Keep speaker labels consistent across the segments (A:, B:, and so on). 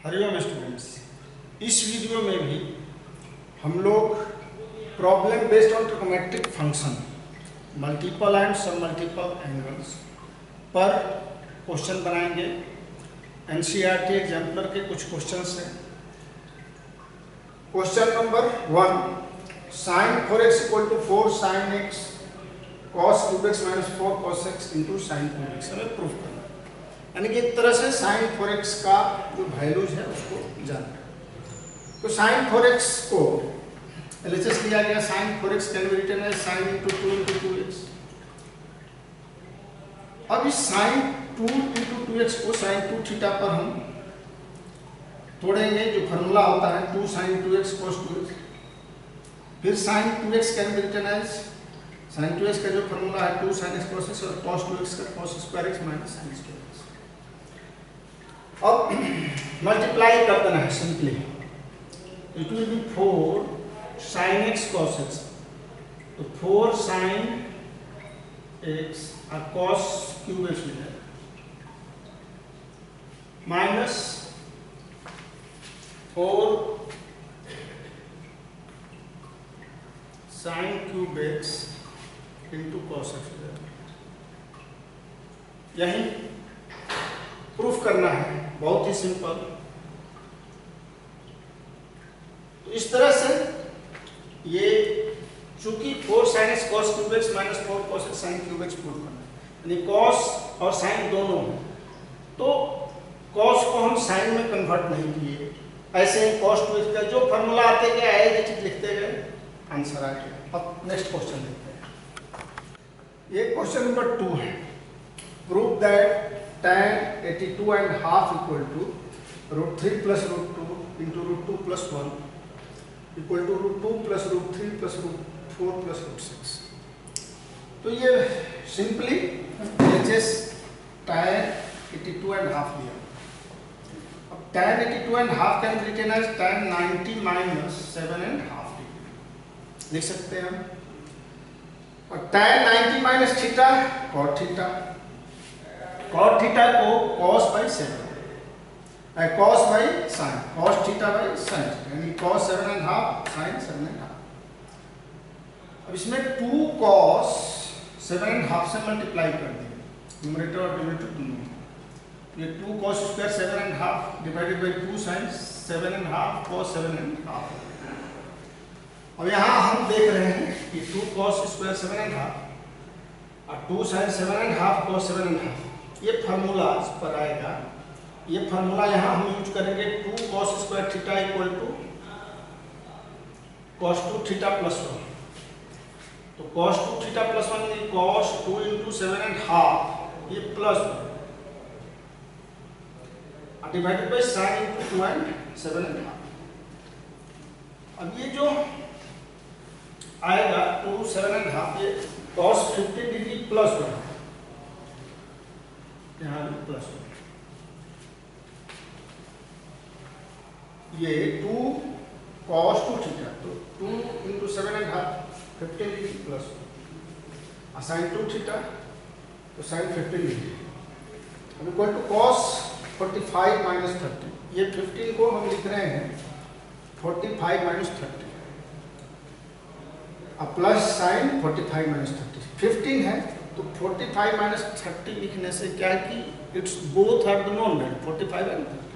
A: Hariom students, इस video में भी हम लोग problem based on trigonometric function multiple and sub multiple angles पर क्वेश्चन बनाएंगे। एनसीईआरटी एग्जाम्पलर के कुछ क्वेश्चंस हैं। Question number 1, sin 4x equal to 4 sin x cos cube x minus 4 cos x into sine cube x हमें proof करना है। यानी कि एक तरह से sin 4x का जो वैल्यूज है उसको जानना है। तो sin 4x को एलएचएस लिया गया। sin 4x can be written as sin into 2 into 2x। अब इस sin 2 इंटू 2x को sin 2 थीटा पर हम तोड़ेंगे। जो फार्मूला होता है 2 sin 2x cos 2x। फिर sin 2x can be written as sin 2x का जो फार्मूला है 2 sin x cos x और cos 2x का cos square x minus sin square x। अब मल्टीप्लाई कर देना है simply. It will be 4 sin x cos x। तो 4 sin x और cos क्यूब x मिलेगा minus 4 sin cube x into cos x मिलेगा। यही प्रूफ करना है, बहुत ही सिंपल। तो इस तरह से ये चूंकि 4 sin x cos cube x minus 4 cos x sin cube x proof करना है, यानी cos और sin दोनों हैं। तो cos को हम sin में कन्वर्ट नहीं किए, ऐसे ही cos 2x का जो फॉर्मूला आते गए एज इट इज लिखते गए, आंसर आ गया। अब नेक्स्ट क्वेश्चन देखते हैं। ये क्वेश्चन नंबर 2 है। Prove that tan 82 and half equal to root 3 plus root 2 into root 2 plus 1 equal to root 2 plus root 3 plus root 4 plus root 6। तो ये simply HS tan 82 and half लिया। अब tan 82 and half can be written as tan 90 minus 7 and half degree लिख सकते हैं हम। और tan 90 minus theta cot theta, cot theta को cos by 7 cos by sin, cos theta by sin, यानी cos 7 and half sin 7 and half। अब इसमें 2 cos 7 and half से मल्टीप्लाई कर देंगे, न्यूमरेटर और डिनोमिनेटर दोनों। ये 2 cos square 7 and half divided by 2 sin 7 and half cos 7 and half। अब यहाँ हम देख रहे हैं कि 2 cos स्क्वायर 7 and half और 2 sin 7 and half cos 7 and half, ये फार्मूला पर आएगा। ये फार्मूला यहाँ हम यूज करेंगे 2 cos square theta equal to cos 2 थीटा प्लस 1। तो cos 2 थीटा प्लस 1 यानी cos 2 इंटू 7 and half ये plus 1 divided by sin into 2 and 7 and half। अब ये जो आएगा 2 7 and half ये cos 50 डिग्री प्लस 1, यहाँ प्लस 1। ये 2 cos 2 थीटा, तो 2 into 7 and half 15 degree plus 1 sin 2 theta तो sin 15 डिग्री। अब इक्वल टू cos 45 माइनस 30। ये 15 को हम लिख रहे हैं 45 माइनस 30 अब प्लस sin 45 माइनस 30। 15 है तो 45 माइनस 30 लिखने से क्या है कि it's both are the known value 45 and 30।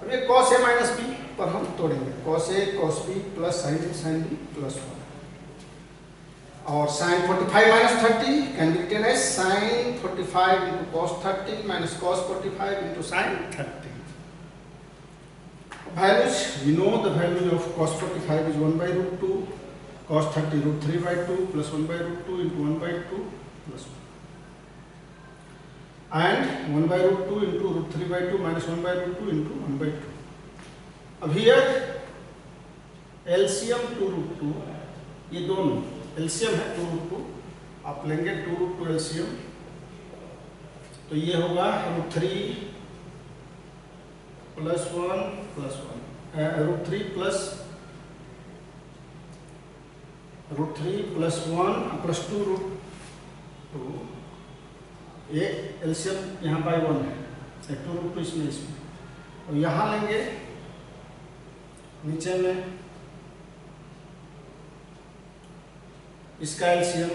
A: अब ये cos a माइनस b पर हम तोड़ेंगे। cos a cos b plus sin a sin b plus 1 और sin 45 minus 30 can be written as sin 45 into cos 30 minus cos 45 into sin 30। values we know the value of cos 45 is 1 by root 2, cos 30 root 3 by 2 plus 1 by root 2 into 1 by 2 plus 1 and 1 by root 2 into root 3 by 2 minus 1 by root 2 into 1 by 2। अब here LCM 2 root 2, ये दोनों LCM है 2 root 2, आप लेंगे 2 root 2 LCM तो ये होगा root 3 plus 1 plus 1 root 3 plus root 3 plus 1 plus 2 root 2। ये एलसीएम यहाँ बाई 1 है, 2 रूट 2 इसमें तो यहाँ लेंगे नीचे में इसका एलसीएम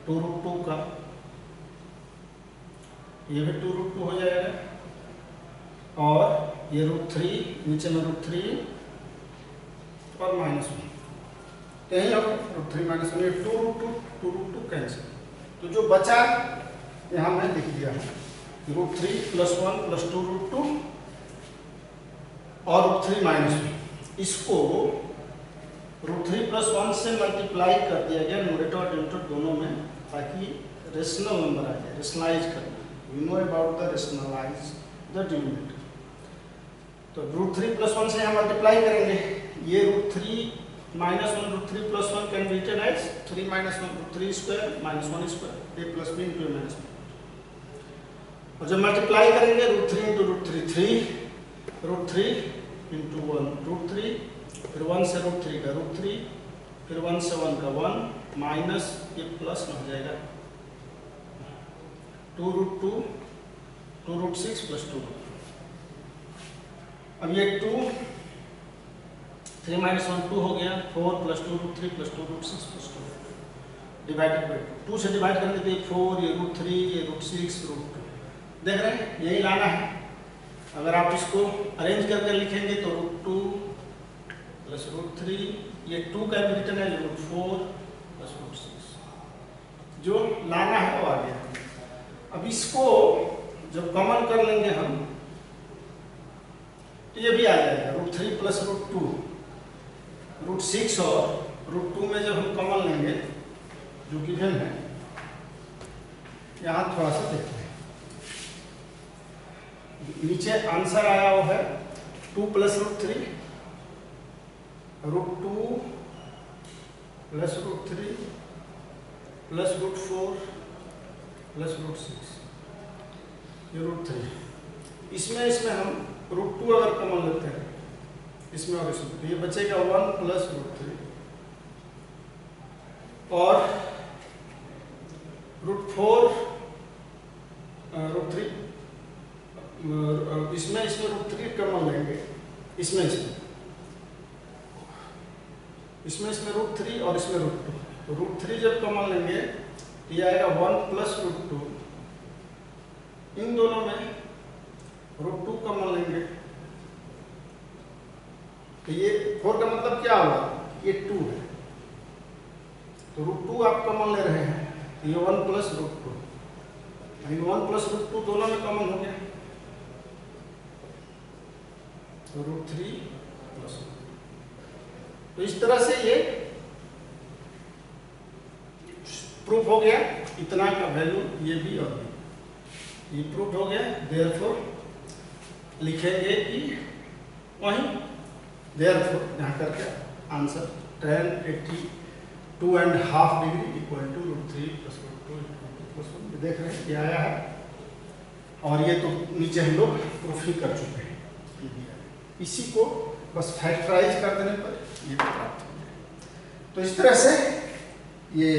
A: 2√2 का, ये भी 2√2 हो जाएगा, और ये √3 नीचे में √3 और -1, यही होगा √3 -1, ये 2√2 कैंसिल। तो जो बचा यहाँ मैं लिख दिया हूँ √3 + 1 + 2√2 और √3 -1, इसको √3 + 1 से मल्टीप्लाई कर दिया गया न्यूमरेटर और डिनोमिनेटर दोनों में, ताकि रेशनल नंबर आ जाए, रेशनलाइज करना। You know about the rationalise the denominator. तो √3 + 1 से यहाँ मल्टीप्लाई करेंगे, ये √3 - 1 √3 + 1 can be written as 3 - 1 √3² - 1² a + b × -1। और जब मल्टीप्लाई करेंगे √3 × √3 3, √3 × 1 √3, फिर 1 से √3 का √3, फिर 1 से 1 का 1 माइनस ये प्लस में हो जाएगा 2√2 2√6 + 2। अब ये 2 3 - 1 2 हो गया, 4 + 2√3 + 2√6 + 2 डिवाइडेड बाई 2 से डिवाइड करेंगे तो ये 4, ये √3, ये √6 √2। देख रहे हैं, यही लाना है। अगर आप इसको अरेंज करके लिखेंगे तो √2 + √3, ये 2 का भी रिटर्न है √4 + √6, जो लाना है वो आ गया। अब इसको जब कॉमन कर लेंगे हम तो ये भी आ जाएगा √3 + √2, √6 और √2 में जब हम कॉमन लेंगे जो गिवन है, यहाँ थोड़ा सा देखते हैं, नीचे आंसर आया वो है 2 + √3, √2 + √3 + √4 + √6, ये √3। इसमें हम √2 अगर कॉमन लेते हैं इसमें और इसमें, तो ये बचेगा 1 + √3 और √4 √3, इसमें √3 कॉमन लेंगे, इसमें √3 और इसमें √2, तो √3 जब कॉमन लेंगे तो ये आएगा 1 + √2, इन दोनों में √2 कॉमन लेंगे तो ये 4 का मतलब क्या होगा, ये 2 है, तो √2 आप कॉमन ले रहे हैं तो ये 1 + √2, यानी 1 + √2 दोनों में कॉमन हो गया, तो √3 + 1। तो इस तरह से ये प्रूफ हो गया, इतना का वैल्यू ये भी और भी, ये प्रूफ हो गया। देयरफॉर लिखेंगे कि वहीं देयरफॉर यहाँ करके आंसर 1082.5 डिग्री = √3 + √2 + 1 देख रहे हैं, ये आया है। और ये तो नीचे हम लोग प्रूफ ही कर चुके हैं, इसी को बस फैक्टराइज कर देने पर ये प्राप्त हो जाए। तो इस तरह से ये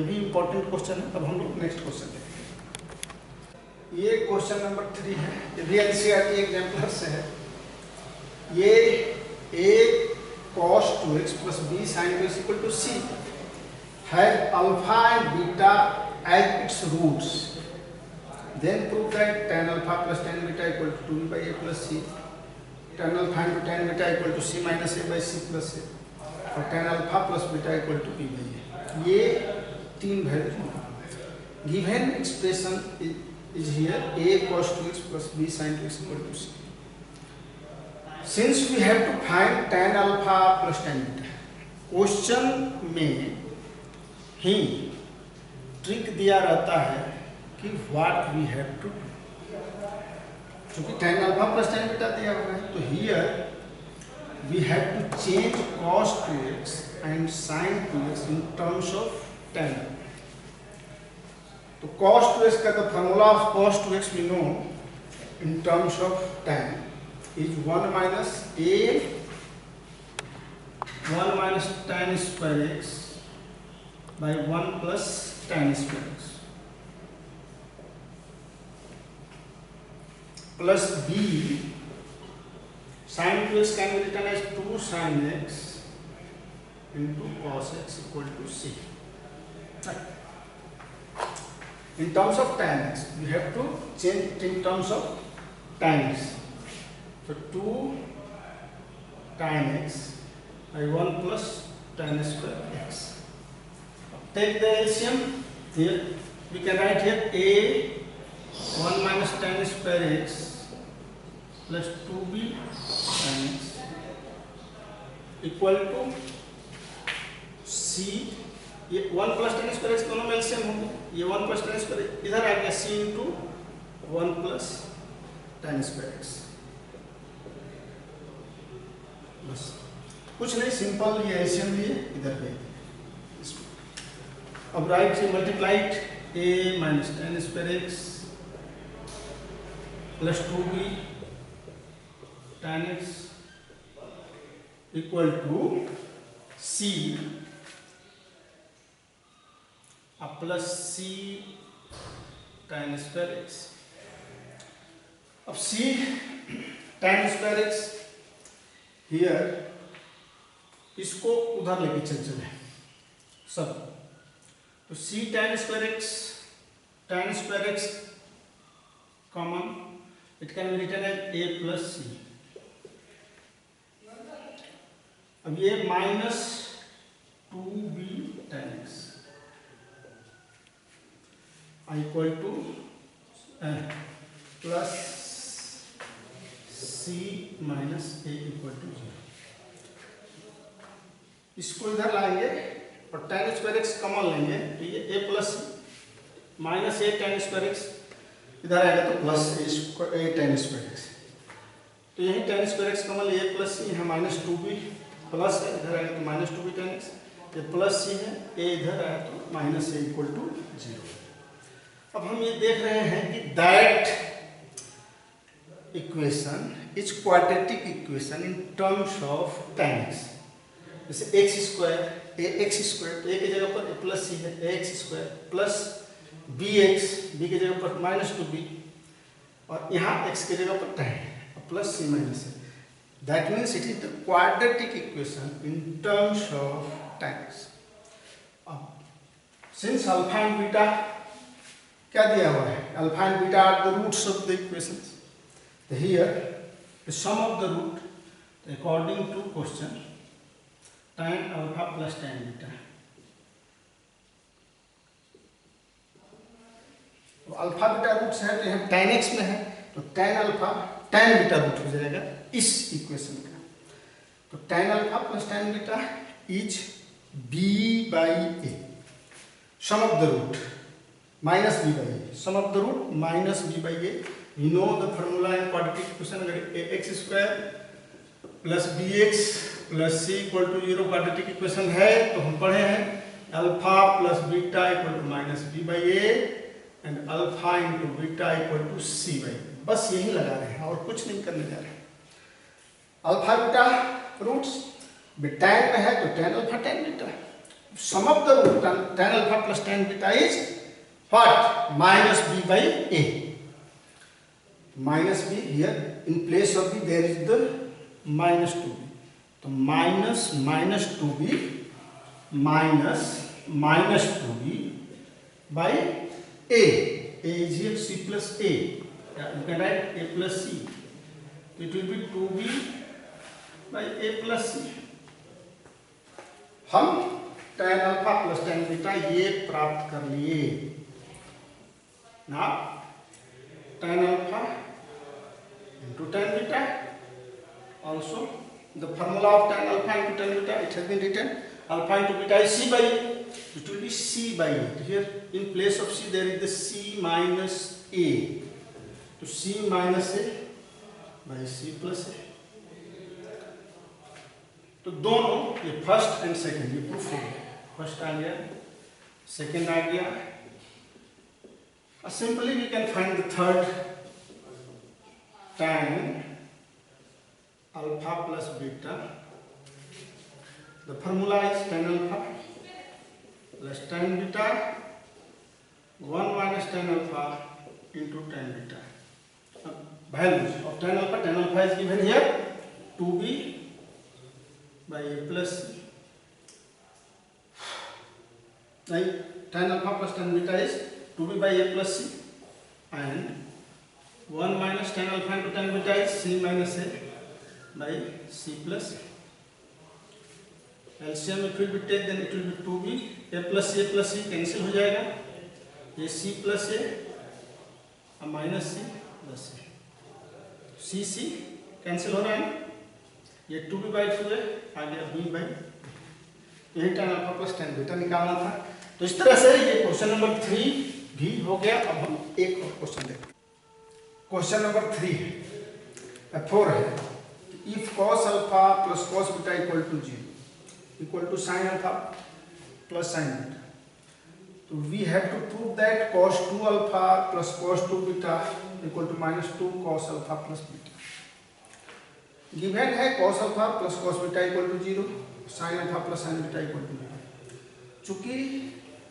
A: भी इंपॉर्टेंट क्वेश्चन है। अब हम लोग नेक्स्ट क्वेश्चन देखेंगे। ये क्वेश्चन नंबर 3 है, ये भी एनसीईआरटी एग्जाम्पलर से है। ये a cos 2x + b sin 2x = c has alpha and beta as its roots. Then prove that tan alpha + tan beta = 2b/a + c, tan alpha × tan beta = c - a/c + a, और tan alpha + beta = b/a। ये 3 value given expression is here, a cos 2x + b sin 2x = c. Since we have to find tan alpha + tan beta, question में ही trick दिया रहता है कि what we have to do, क्योंकि tan alpha + tan beta दिया हुआ है, तो here we have to change cos 2x and sin 2x in terms of tan. तो cos 2x का the formula of cos 2x we know in terms of tan is 1 - tan square x by 1 + tan square x. plus b sin 2x can be written as 2 sin x into cos x equal to c. In terms of tan x, you have to change it in terms of tan x. So 2 tan x by 1 plus tan square x. Take the LCM. Here we can write here a 1 minus tan square x plus 2b tan x equal to c. ये 1 plus tan square x दोनों में LCM होंगे, ये 1 plus tan square इधर आ गया c into 1 plus tan square x. बस कुछ नहीं, सिंपल ये एलसीएम लिए इधर गए. अब राइट से multiplied a minus tan square x plus 2b tan x equal to c plus c tan square x. अब c tan square x here इसको उधर लेके चले सब. तो c tan square x common, it can be written as a plus c. अब ये minus 2b tan x equal to plus c minus a equal to 0. इसको इधर लाएंगे और tan स्क्वायर एक्स कॉमन लेंगे तो ये a plus minus a tan square x इधर आएगा तो plus a tan square x. तो यही tan स्क्वायर एक्स कॉमन ले a प्लस c, यहाँ माइनस 2b प्लस है, इधर आएगा तो माइनस 2b tan x. ये प्लस c है, a इधर आया तो माइनस a इक्वल टू 0. अब हम ये देख रहे हैं कि that equation is quadratic equation in terms of tan x. जैसे x स्क्वायर a की जगह पर a प्लस c है, ax square plus bx, b की जगह पर माइनस 2b और यहाँ x की जगह पर tan है प्लस c माइनस है. That means it is the quadratic equation in terms of tan x. अब सिंस अल्फा एंड बीटा क्या दिया हुआ है, alpha and beta are the roots of the equations. Here the sum of the root according to question tan alpha plus tan beta. तो alpha beta roots है तो यहाँ tan x में है तो tan alpha tan beta root हो जाएगा इस इक्वेशन का. तो tan alpha plus tan beta is b by a. Sum of the root minus b by a. Sum of the root minus b by a. We know the formula in quadratic equation. अगर ax square plus bx plus c equal to 0 quadratic equation है तो हम पढ़े हैं alpha plus beta equal to minus b by a and alpha into beta equal to c by a. बस यही लगा रहे हैं और कुछ नहीं करने जा रहे हैं. अल्फा बीटा रूट्स tan में है तो tan alpha tan beta. Sum of the root tan alpha plus tan beta is what? Minus b by a. Minus b here in place of b there is the minus 2b. So minus 2b minus 2b by a. A is here c plus a. You can write a plus c. It will be 2b by a plus c. हम tan alpha plus tan beta ये प्राप्त कर लिए. Now tan alpha into tan beta, also the formula of tan alpha into tan beta, it has been written alpha into beta is c by a. It will be c by a. Here in place of c there is the c minus a. So c minus a by c plus a. तो दोनों ये first and second ये proof हो गया. First आ गया, second आ गया. Simply we can find the third. Tan alpha plus beta. The formula is tan alpha plus tan beta 1 minus tan alpha into tan beta. values of tan alpha. Tan alpha is given here 2b by a plus c. Tan alpha plus tan beta is 2b by a plus c, and 1 minus tan alpha into tan beta is c minus a by c plus a. LCM it will be take, then it will be 2b, a plus c cancel हो जाएगा, ये c plus a और minus c plus a, c cancel हो रहा है ना, ये 2b by 2 है, आ गया b by 2, यही tan alpha plus tan beta निकालना था। तो इस तरह से ये क्वेश्चन नंबर 3 भी हो गया। अब हम एक और क्वेश्चन देखते हैं। क्वेश्चन नंबर 3 4 है, if cos alpha plus cos beta equal to 0 equal to sin alpha plus sin beta, so we have to prove that cos 2 alpha plus cos 2 beta equal to minus 2 cos alpha plus beta. Given है cos alpha plus cos beta equal to 0, sin alpha plus sin beta equal to 0. चूंकि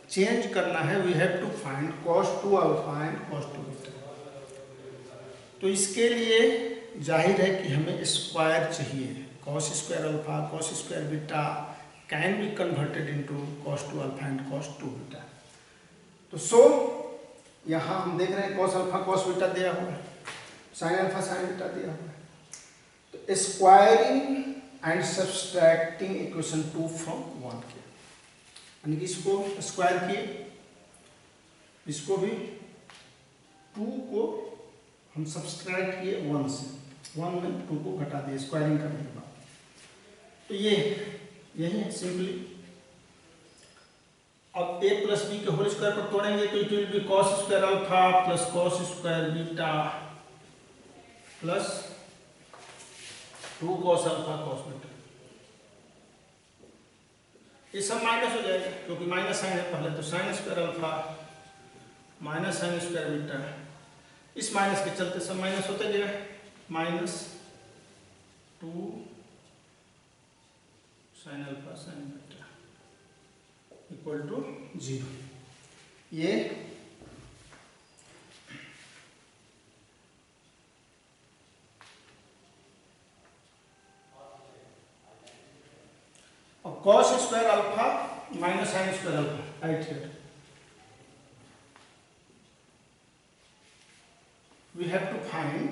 A: change करना है, we have to find cos 2 alpha and cos 2 beta. तो इसके लिए जाहिर है कि हमें स्क्वायर चाहिए। cos square alpha, cos square beta can be converted into cos 2 alpha and cos 2 beta. तो सो यहाँ हम देख रहे हैं cos alpha cos beta दिया हुआ है, sin alpha sin beta दिया हुआ है। तो squaring and subtracting equation 2 from 1 किया, यानी कि इसको स्क्वायर किए, इसको भी 2 को हम सब्सट्रैक्ट किए 1 से, 1 में 2 को घटा दिए स्क्वायरिंग करने के बाद। तो ये यही है सिंपली। अब a प्लस बी के होल स्क्वायर पर तोड़ेंगे तो it will be cos square alpha plus cos square beta plus 2 cos alpha cos beta. ये सब माइनस हो जाएगा क्योंकि माइनस साइन है पहले, तो sine square alpha minus sine square beta, इस माइनस के चलते सब माइनस होते जाएगा, minus 2 sine alpha sine beta equal to 0। ये और cos square alpha minus sine square alpha right here, we have to find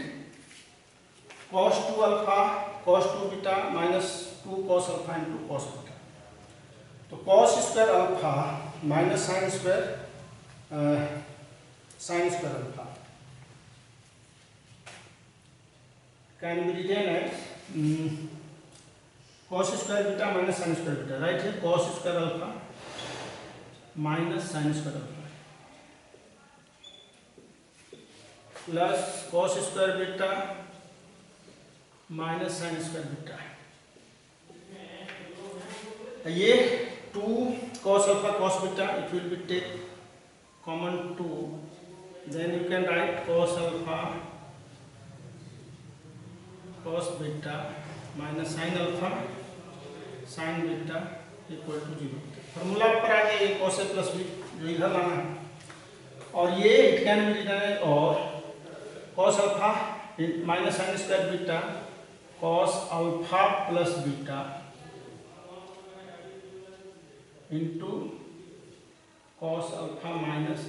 A: cos 2 alpha cos 2 beta minus 2 cos alpha into cos beta. तो cos square alpha minus sine square alpha can be written as cos square beta minus sine square beta, right है, cos square alpha minus sine square alpha plus cos square beta minus sine square beta. ये 2 cos alpha cos beta, it will be take common 2, then you can write cos alpha cos beta minus sin alpha sin beta equal to 0। Formula पर आ गया, ये cos a plus b जो इधर लाना है, और ये इट कैन बी रिटन और cos alpha minus sin square beta cos alpha plus beta into cos alpha minus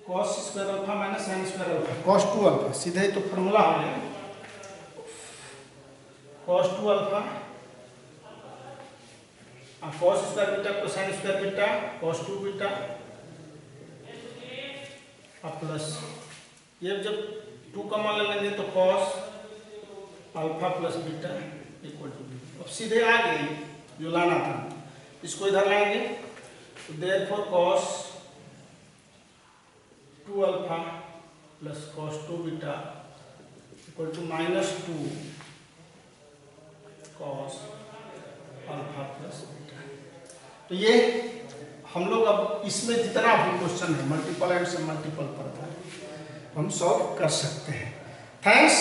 A: cos square alpha minus sin square alpha cos 2 alpha, सीधे तो formula हो गया, cos 2 alpha cos square beta plus sin square beta cos 2 beta plus ये जब 2 common ले लेंगे तो cos alpha plus beta equal to 0। अब सीधे आ गई जो लाना था, इसको इधर लाएंगे, तो therefore cos 2 alpha plus cos 2 beta equal to minus 2 cos alpha plus beta. तो ये हम लोग अब इसमें जितना भी क्वेश्चन है मल्टीपल एंड सब मल्टीपल पर हम सॉल्व कर सकते हैं। थैंक्स।